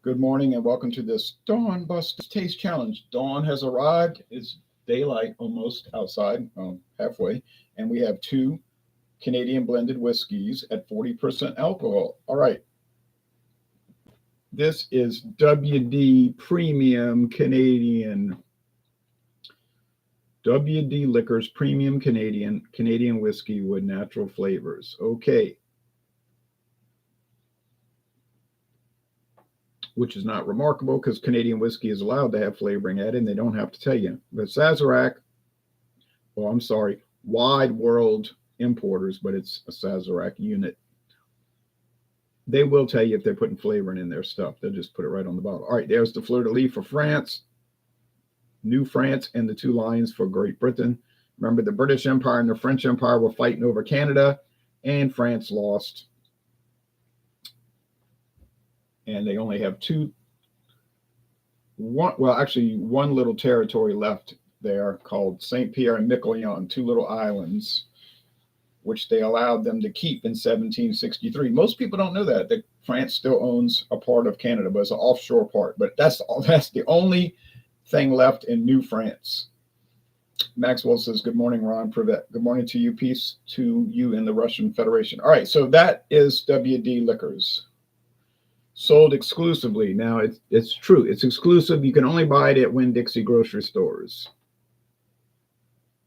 Good morning and welcome to this Dawn Busters Taste Challenge. Dawn has arrived. It's daylight almost outside, halfway, and we have two Canadian blended whiskeys at 40% alcohol. All right, this is WD Premium Canadian. WD Liquors Premium Canadian whiskey with natural flavors. Okay. Which is not remarkable because Canadian whiskey is allowed to have flavoring added and they don't have to tell you. But Sazerac, Wide World Importers, but it's a Sazerac unit. They will tell you if they're putting flavoring in their stuff. They'll just put it right on the bottle. All right, there's the fleur de lis for France, New France, and the two lions for Great Britain. Remember, the British Empire and the French Empire were fighting over Canada, and France lost. And they only have one little territory left there called St. Pierre and Miquelon, two little islands, which they allowed them to keep in 1763. Most people don't know that France still owns a part of Canada, but it's an offshore part. But that's the only thing left in New France. Maxwell says, good morning, Ron Privet. Good morning to you. Peace to you in the Russian Federation. All right, so that is WD Liquors. Sold exclusively. Now, it's true. It's exclusive. You can only buy it at Winn-Dixie grocery stores.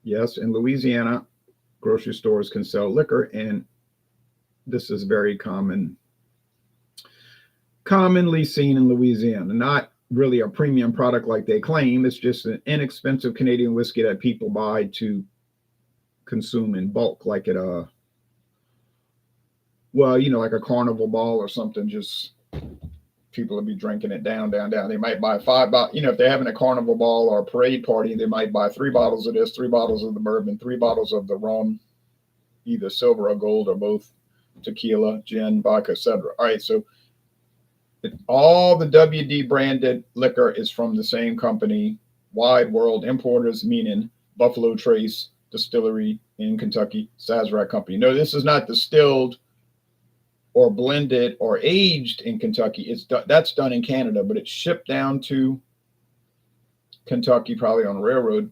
Yes, in Louisiana, grocery stores can sell liquor, and this is very commonly seen in Louisiana. Not really a premium product like they claim. It's just an inexpensive Canadian whiskey that people buy to consume in bulk, like at like a carnival ball or something. Just people will be drinking it down. They might buy 5 bottles. If they're having a carnival ball or a parade party, they might buy 3 bottles of this, 3 bottles of the bourbon, 3 bottles of the rum, either silver or gold or both, tequila, gin, vodka, etc. All right, so all the WD branded liquor is from the same company, Wide World Importers, meaning Buffalo Trace Distillery in Kentucky, Sazerac Company. No, this is not distilled or blended or aged in Kentucky. That's done in Canada, but it's shipped down to Kentucky, probably on a railroad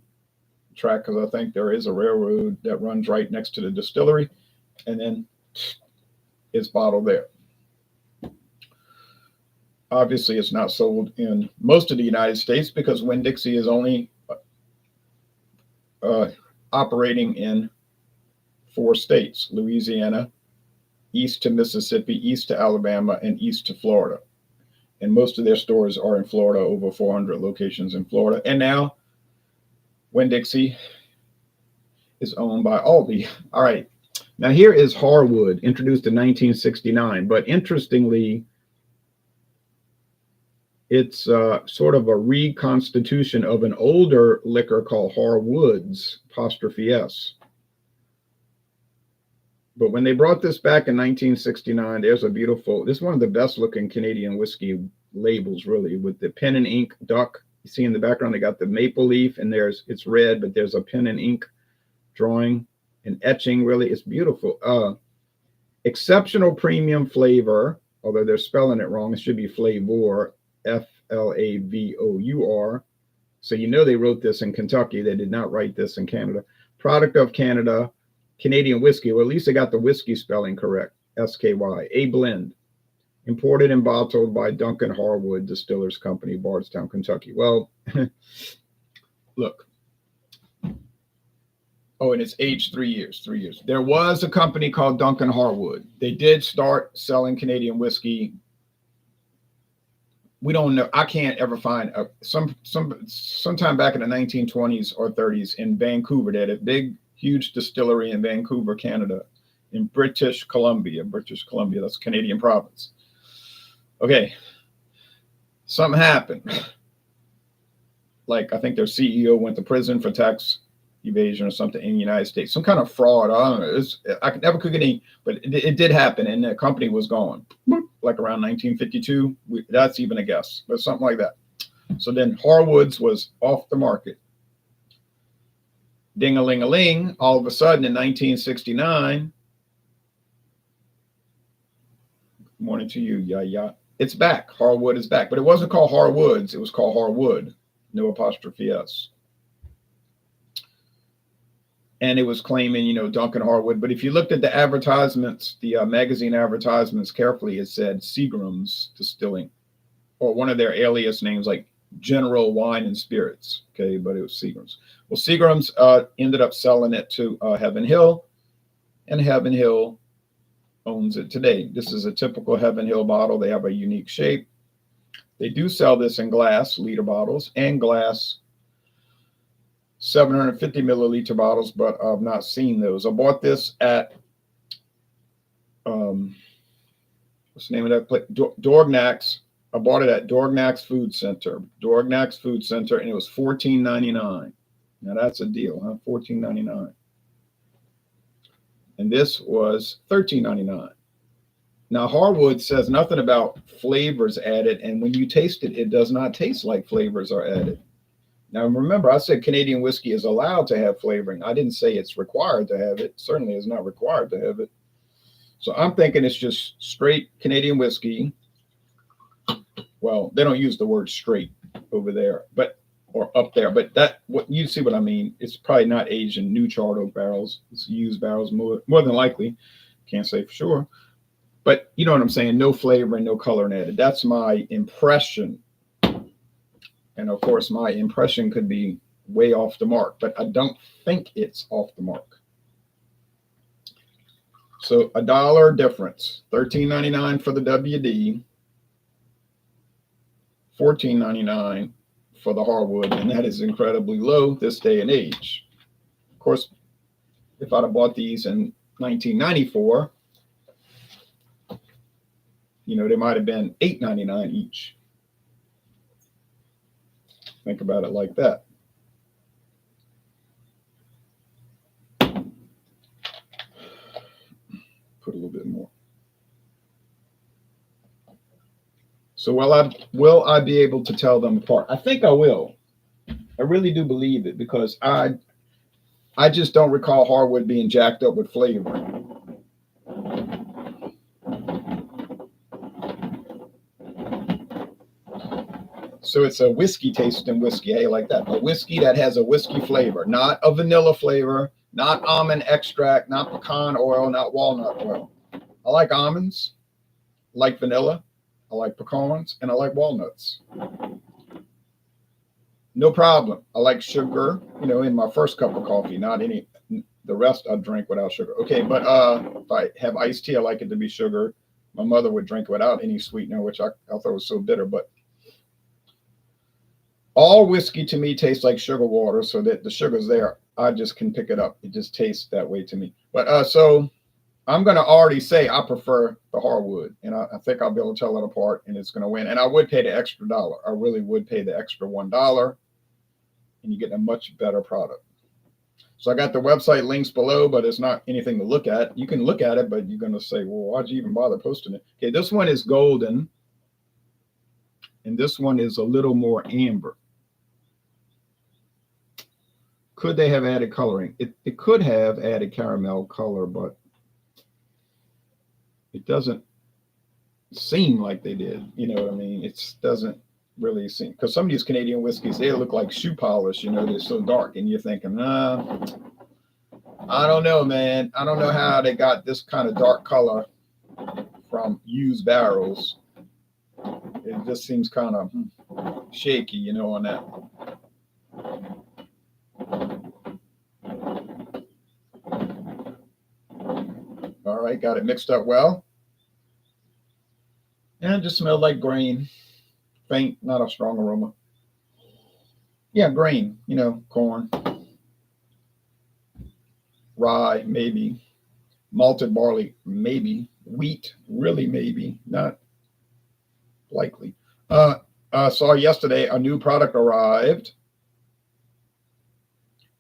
track, because I think there is a railroad that runs right next to the distillery, and then it's bottled there. Obviously, it's not sold in most of the United States because Winn-Dixie is only operating in 4 states: Louisiana, east to Mississippi, east to Alabama, and east to Florida. And most of their stores are in Florida, over 400 locations in Florida. And now Winn-Dixie is owned by Aldi. All right. Now here is Harwood, introduced in 1969. But interestingly, it's sort of a reconstitution of an older liquor called Harwood's, apostrophe S. But when they brought this back in 1969, there's a beautiful, this is one of the best looking Canadian whiskey labels, really, with the pen and ink duck. You see in the background, they got the maple leaf, and it's red, but there's a pen and ink drawing and etching, really. It's beautiful. Exceptional premium flavor, although they're spelling it wrong. It should be flavor, Flavor. So they wrote this in Kentucky. They did not write this in Canada. Product of Canada. Canadian whiskey, or at least they got the whiskey spelling correct, SKY, a blend, imported and bottled by Duncan Harwood Distillers Company, Bardstown, Kentucky. Well, look. Oh, and it's aged 3 years, 3 years. There was a company called Duncan Harwood. They did start selling Canadian whiskey. We don't know. I can't ever find sometime back in the 1920s or 30s in Vancouver. They had a huge distillery in Vancouver, Canada, in British Columbia. That's a Canadian province. Okay. Something happened. Like, I think their CEO went to prison for tax evasion or something in the United States. Some kind of fraud. I don't know. I never could get any, but it did happen, and the company was gone. Like around 1952. That's even a guess, but something like that. So then Harwood's was off the market. Ding-a-ling-a-ling, all of a sudden in 1969, morning to you, yeah. It's back. Harwood is back, but it wasn't called Harwoods. It was called Harwood, no apostrophe S. And it was claiming, Duncan Harwood. But if you looked at the advertisements, the magazine advertisements carefully, it said Seagram's Distilling, or one of their alias names like General Wine and Spirits. Okay, but it was Seagram's. Well, Seagram's ended up selling it to Heaven Hill, and Heaven Hill owns it today. This is a typical Heaven Hill bottle. They have a unique shape. They do sell this in glass liter bottles and glass 750 milliliter bottles, but I've not seen those. I bought this at what's the name of that place? Dorgnac's. I bought it at Dorgnac's Food Center. Dorgnac's Food Center, and it was $14.99. Now that's a deal, huh? $14.99. And this was $13.99. Now, Harwood says nothing about flavors added, and when you taste it, it does not taste like flavors are added. Now, remember, I said Canadian whiskey is allowed to have flavoring. I didn't say it's required to have it. Certainly is not required to have it. So I'm thinking it's just straight Canadian whiskey. Well, they don't use the word straight over there, or up there, but what you see what I mean. It's probably not aged in new charred oak barrels. It's used barrels more than likely. Can't say for sure, but you know what I'm saying. No flavor and no color added. That's my impression, and of course, my impression could be way off the mark, but I don't think it's off the mark. So $1 difference, $13.99 for the WD, $14.99 for the Harwood, and that is incredibly low this day and age. Of course, if I'd have bought these in 1994, they might have been $8.99 each. Think about it like that. Put a little bit more. So will I be able to tell them apart? I think I will. I really do believe it, because I just don't recall Harwood being jacked up with flavor. So it's a whiskey tasting whiskey. Hey, like that. A whiskey that has a whiskey flavor, not a vanilla flavor, not almond extract, not pecan oil, not walnut oil. I like almonds, I like vanilla, I like pecans, and I like walnuts. No problem. I like sugar, in my first cup of coffee, not any, the rest I drink without sugar. Okay, but if I have iced tea, I like it to be sugar. My mother would drink without any sweetener, which I thought was so bitter, but all whiskey to me tastes like sugar water, so that the sugar's there. I just can pick it up. It just tastes that way to me. But so I'm going to already say I prefer the Harwood, and I think I'll be able to tell it apart, and it's going to win. And I would pay the extra $1. I really would pay the extra $1, and you get a much better product. So I got the website links below, but it's not anything to look at. You can look at it, but you're going to say, well, why'd you even bother posting it? Okay, this one is golden, and this one is a little more amber. Could they have added coloring? It could have added caramel color, but it doesn't seem like they did. You know what I mean? It doesn't really seem, because some of these Canadian whiskeys, they look like shoe polish. They're so dark, and you're thinking, I don't know, man. I don't know how they got this kind of dark color from used barrels. It just seems kind of shaky, on that. All right, got it mixed up well. And it just smelled like grain. Faint, not a strong aroma. Yeah, grain, corn. Rye, maybe. Malted barley, maybe. Wheat, really maybe. Not likely. Saw yesterday a new product arrived.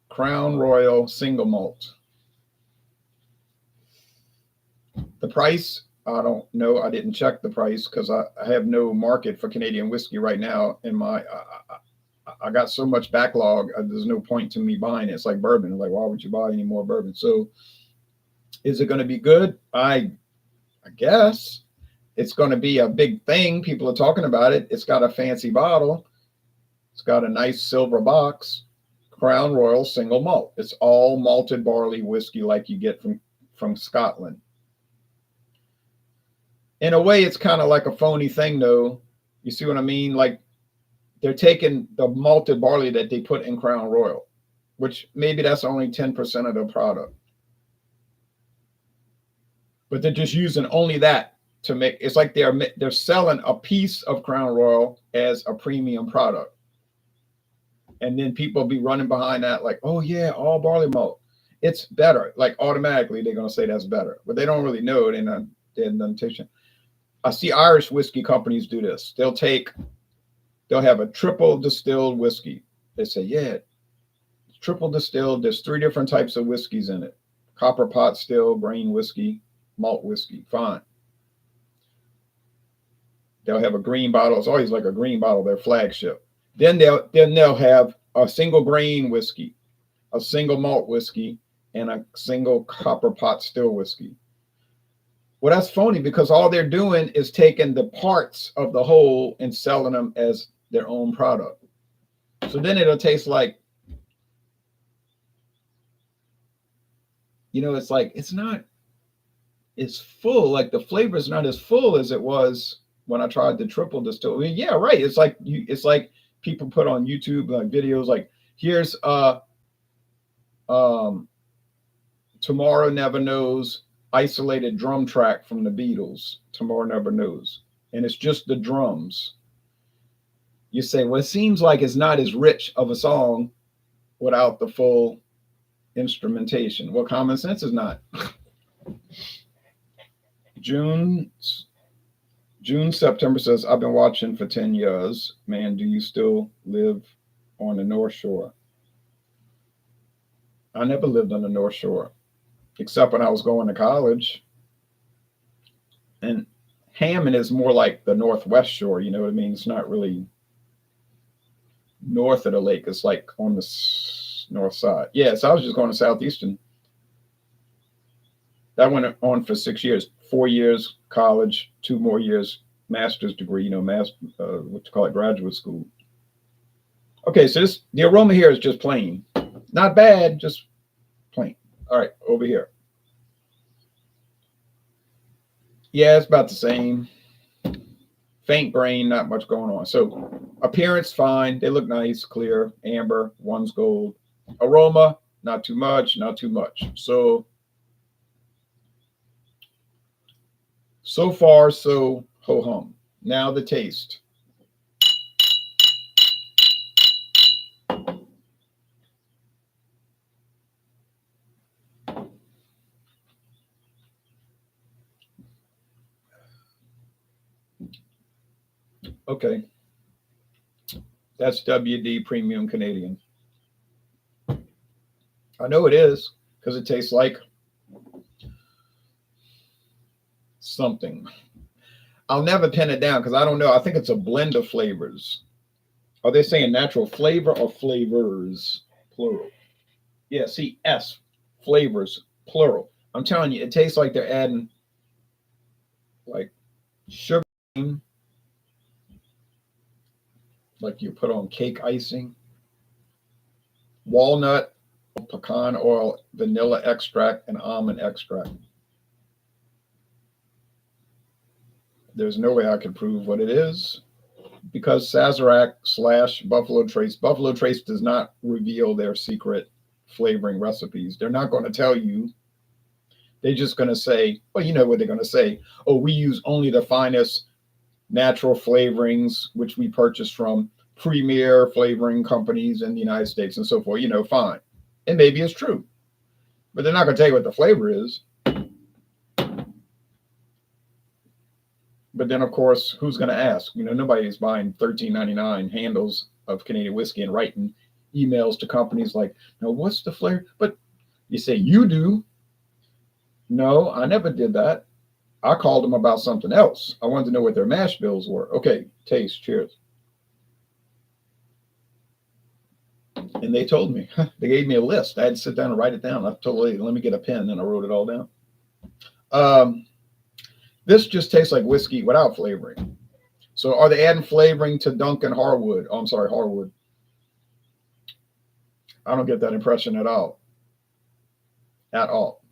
Crown Royal Single Malt. The price, I don't know. I didn't check the price because I have no market for Canadian whiskey right now. I got so much backlog. There's no point to me buying it. It's like bourbon. Like, why would you buy any more bourbon? So is it going to be good? I guess. It's going to be a big thing. People are talking about it. It's got a fancy bottle. It's got a nice silver box. Crown Royal single malt. It's all malted barley whiskey like you get from Scotland. In a way, it's kind of like a phony thing, though. You see what I mean? Like they're taking the malted barley that they put in Crown Royal, which maybe that's only 10% of the product. But they're just using only that to make, it's like they're selling a piece of Crown Royal as a premium product. And then people be running behind that like, oh yeah, all barley malt. It's better. Like automatically they're going to say that's better. But they don't really know it in a indentation. I see Irish whiskey companies do this. They'll have a triple distilled whiskey. They say, yeah, triple distilled. There's 3 different types of whiskeys in it. Copper pot still, grain whiskey, malt whiskey. Fine. They'll have a green bottle. It's always like a green bottle, their flagship. Then they'll have a single grain whiskey, a single malt whiskey, and a single copper pot still whiskey. Well, that's phony because all they're doing is taking the parts of the whole and selling them as their own product. So then it'll taste like, it's like, it's not as full. Like the flavor is not as full as it was when I tried the triple distill. Yeah, right. It's like people put on YouTube like videos like, here's Tomorrow Never Knows isolated drum track from the Beatles. Tomorrow Never Knows. And it's just the drums. You say, well, it seems like it's not as rich of a song without the full instrumentation. Well, Common Sense is not. September says, I've been watching for 10 years. Man, do you still live on the North Shore? I never lived on the North Shore, except when I was going to college. And Hammond is more like the Northwest Shore, you know what I mean? It's not really north of the lake. It's like on the north side. Yeah, so I was just going to Southeastern. That went on for 6 years, 4 years college, 2 more years master's degree, what you call it, graduate school. Okay, so the aroma here is just plain. Not bad, just plain. All right, over here. Yeah, it's about the same. Faint grain, not much going on. So appearance, fine. They look nice, clear, amber, one's gold. Aroma, not too much, not too much. So far, so ho-hum. Now the taste. Okay. That's WD Premium Canadian. I know it is because it tastes like something. I'll never pin it down because I don't know. I think it's a blend of flavors. Are they saying natural flavor or flavors, plural? Yeah, see, S, flavors, plural. I'm telling you, it tastes like they're adding like sugar, like you put on cake icing, walnut, pecan oil, vanilla extract, and almond extract. There's no way I could prove what it is because Sazerac / Buffalo Trace. Buffalo Trace does not reveal their secret flavoring recipes. They're not going to tell you. They're just going to say, well, you know what they're going to say. Oh, we use only the finest natural flavorings, which we purchase from premier flavoring companies in the United States and so forth. Fine. And maybe it's true. But they're not going to tell you what the flavor is. But then, of course, who's going to ask? Nobody's buying $13.99 handles of Canadian whiskey and writing emails to companies like, no, what's the flavor? But you say, you do. No, I never did that. I called them about something else. I wanted to know what their mash bills were. Okay, taste, cheers. And they told me, they gave me a list. I had to sit down and write it down. I told the lady, let me get a pen. And I wrote it all down. This just tastes like whiskey without flavoring. So are they adding flavoring to Duncan Harwood? Oh, I'm sorry, Harwood. I don't get that impression at all. At all.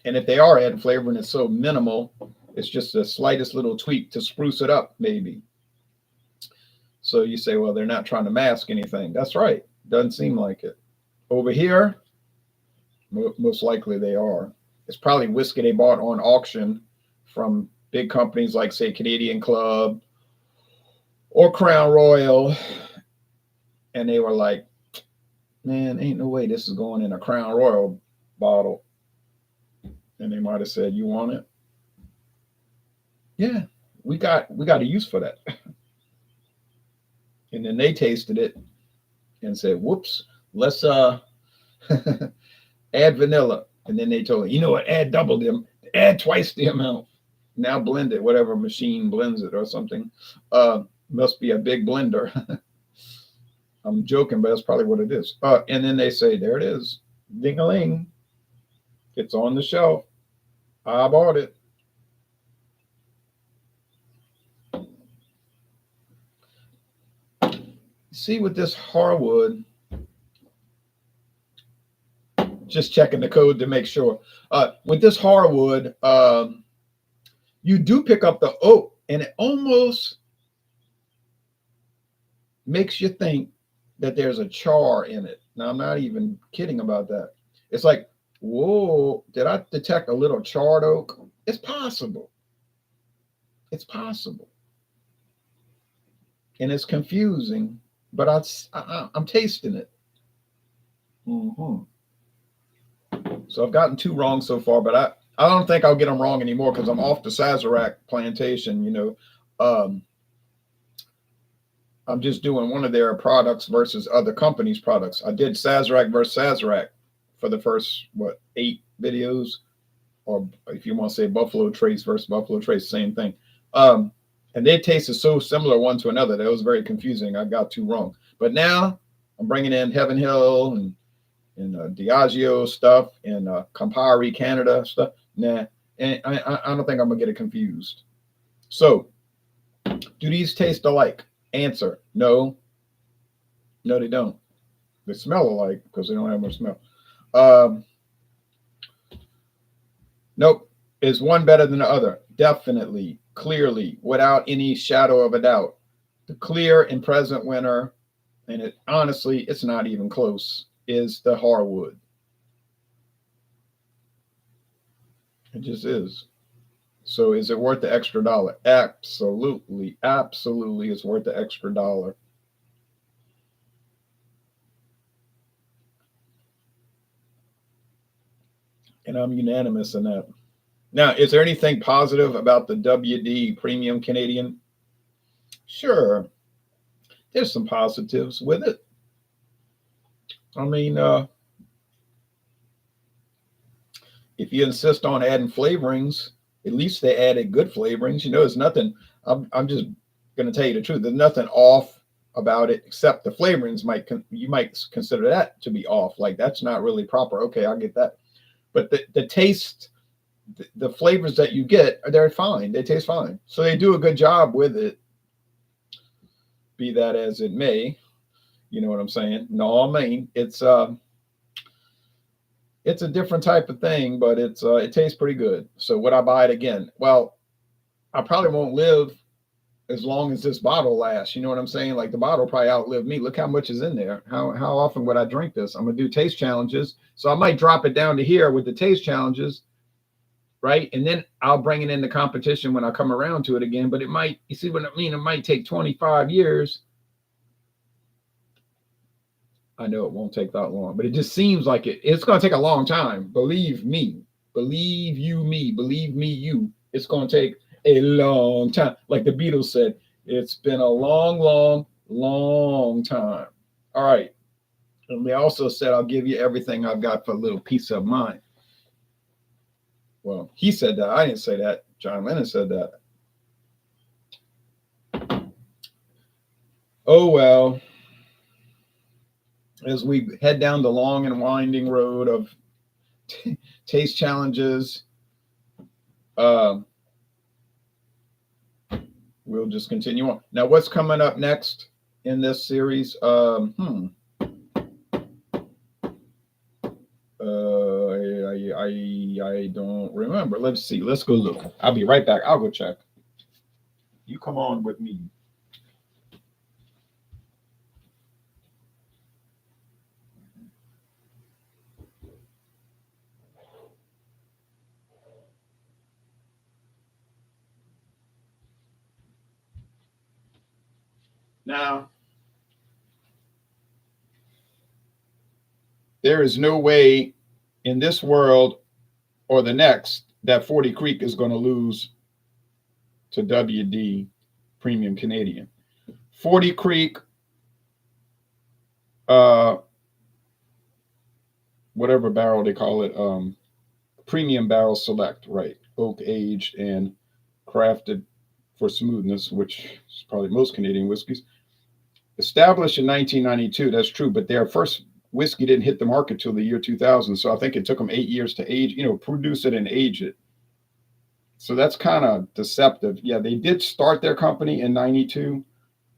And if they are adding flavoring, it's so minimal. It's just the slightest little tweak to spruce it up, maybe. So you say, well, they're not trying to mask anything. That's right. Doesn't seem like it. Over here, most likely they are. It's probably whiskey they bought on auction from big companies like, say, Canadian Club or Crown Royal. And they were like, man, ain't no way this is going in a Crown Royal bottle. And they might have said, you want it? Yeah, we got a use for that. And then they tasted it and said, whoops, let's add vanilla. And then they told me, you know what, add twice the amount. Now blend it, whatever machine blends it or something. Must be a big blender. I'm joking, but that's probably what it is. And then they say, there it is. Ding-a-ling. It's on the shelf. I bought it. See, with this Harwood, just checking the code to make sure. With this Harwood, you do pick up the oak, and it almost makes you think that there's a char in it. Now, I'm not even kidding about that. It's like, whoa, did I detect a little charred oak? It's possible. It's possible. And it's confusing, but I'm tasting it. Mm-hmm. So I've gotten 2 wrong so far, but I don't think I'll get them wrong anymore because I'm off the Sazerac plantation, you know. I'm just doing one of their products versus other companies' products. I did Sazerac versus Sazerac for the first, 8 videos, or if you want to say Buffalo Trace versus Buffalo Trace, same thing. And they tasted so similar one to another that it was very confusing. I got 2 wrong. But now I'm bringing in Heaven Hill and Diageo stuff and Campari Canada stuff. Nah, and I don't think I'm going to get it confused. So, do these taste alike? Answer, no. No, they don't. They smell alike because they don't have much smell. Nope. Is one better than the other? Definitely, clearly, without any shadow of a doubt. The clear and present winner, and honestly, it's not even close, is the Harwood. It just is. So is it worth the extra $1? Absolutely. Absolutely, it's worth the extra $1. And I'm unanimous in that. Now, is there anything positive about the WD Premium Canadian? Sure. There's some positives with it. I mean, if you insist on adding flavorings, at least they added good flavorings. You know, there's nothing, I'm just going to tell you the truth. There's nothing off about it except the flavorings you might consider that to be off. Like, that's not really proper. Okay, I get that. But the taste, the flavors that you get, they're fine. They taste fine. So they do a good job with it, be that as it may. You know what I'm saying? No, I mean, it's a different type of thing, but it tastes pretty good. So would I buy it again? Well, I probably won't live as long as this bottle lasts. You know what I'm saying? Like, the bottle probably outlived me. Look how much is in there. How often would I drink this? I'm gonna do taste challenges, so I might drop it down to here with the taste challenges, right? And then I'll bring it into competition when I come around to it again. But it might, you see what I mean? It might take 25 years. I know it won't take that long, but it just seems like it's going to take a long time. Believe me, believe you me, believe me you. It's going to take a long time. Like the Beatles said, it's been a long, long, long time. All right. And they also said, I'll give you everything I've got for a little peace of mind. Well, he said that. I didn't say that. John Lennon said that. Oh, well. As we head down the long and winding road of taste challenges, we'll just continue on. Now, what's coming up next in this series? I don't remember. Let's see. Let's go look. I'll be right back. I'll go check. You come on with me. Now, there is no way in this world or the next that 40 Creek is going to lose to WD Premium Canadian. 40 Creek, whatever barrel they call it, Premium Barrel Select, right? Oak aged and crafted for smoothness, which is probably most Canadian whiskeys. Established in 1992, that's true, but their first whiskey didn't hit the market till the year 2000. So I think it took them 8 years to age, produce it and age it. So that's kind of deceptive. Yeah, they did start their company in 92,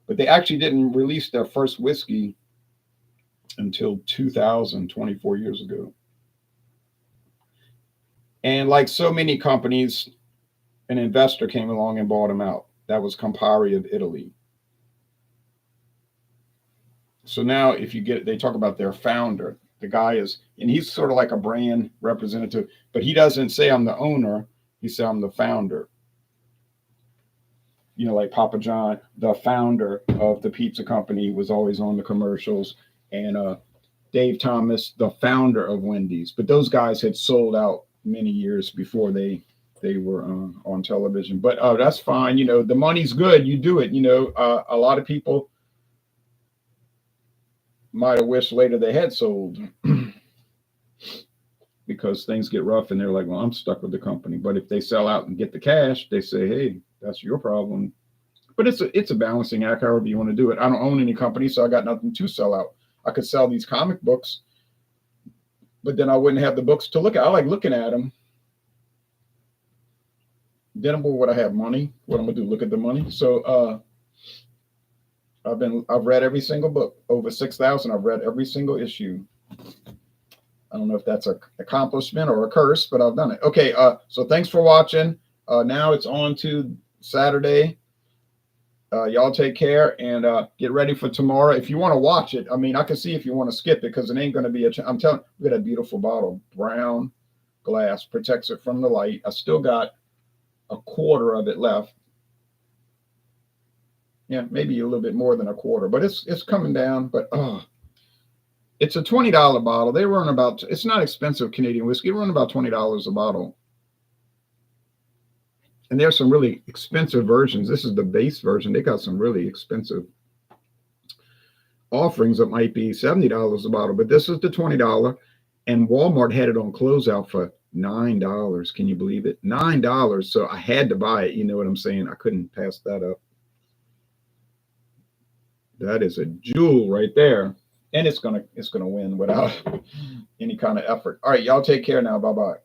but they actually didn't release their first whiskey until 2000, 24 years ago. And like so many companies, an investor came along and bought them out. That was Campari of Italy. So now if you get, they talk about their founder. The guy is, and he's sort of like a brand representative, but he doesn't say I'm the owner. He said I'm the founder. Like Papa John, the founder of the pizza company, was always on the commercials. And Dave Thomas, the founder of Wendy's. But those guys had sold out many years before they were on television. But that's fine. The money's good. You do it. A lot of people might have wished later they had sold because things get rough and they're like, well, I'm stuck with the company. But if they sell out and get the cash, they say, hey, that's your problem. But it's a balancing act, however you want to do it. I don't own any company, so I got nothing to sell out. I could sell these comic books, but then I wouldn't have the books to look at. I like looking at them. Then would I have money? What I'm gonna do? Look at the money. So I've read every single book, over 6,000. I've read every single issue. I don't know if that's an accomplishment or a curse, but I've done it. Okay, so thanks for watching. Now it's on to Saturday. Y'all take care and get ready for tomorrow. If you want to watch it, I can see if you want to skip it because it ain't going to be I'm telling you, we got a beautiful bottle. Brown glass, protects it from the light. I still got a quarter of it left. Yeah, maybe a little bit more than a quarter, but it's coming down. But it's a $20 bottle. They run about, it's not expensive Canadian whiskey. They run about $20 a bottle. And there's some really expensive versions. This is the base version. They got some really expensive offerings that might be $70 a bottle, but this is the $20. And Walmart had it on closeout for $9. Can you believe it? $9. So I had to buy it. You know what I'm saying? I couldn't pass that up. That is a jewel right there. And it's gonna win without any kind of effort. All right, y'all take care now. Bye-bye.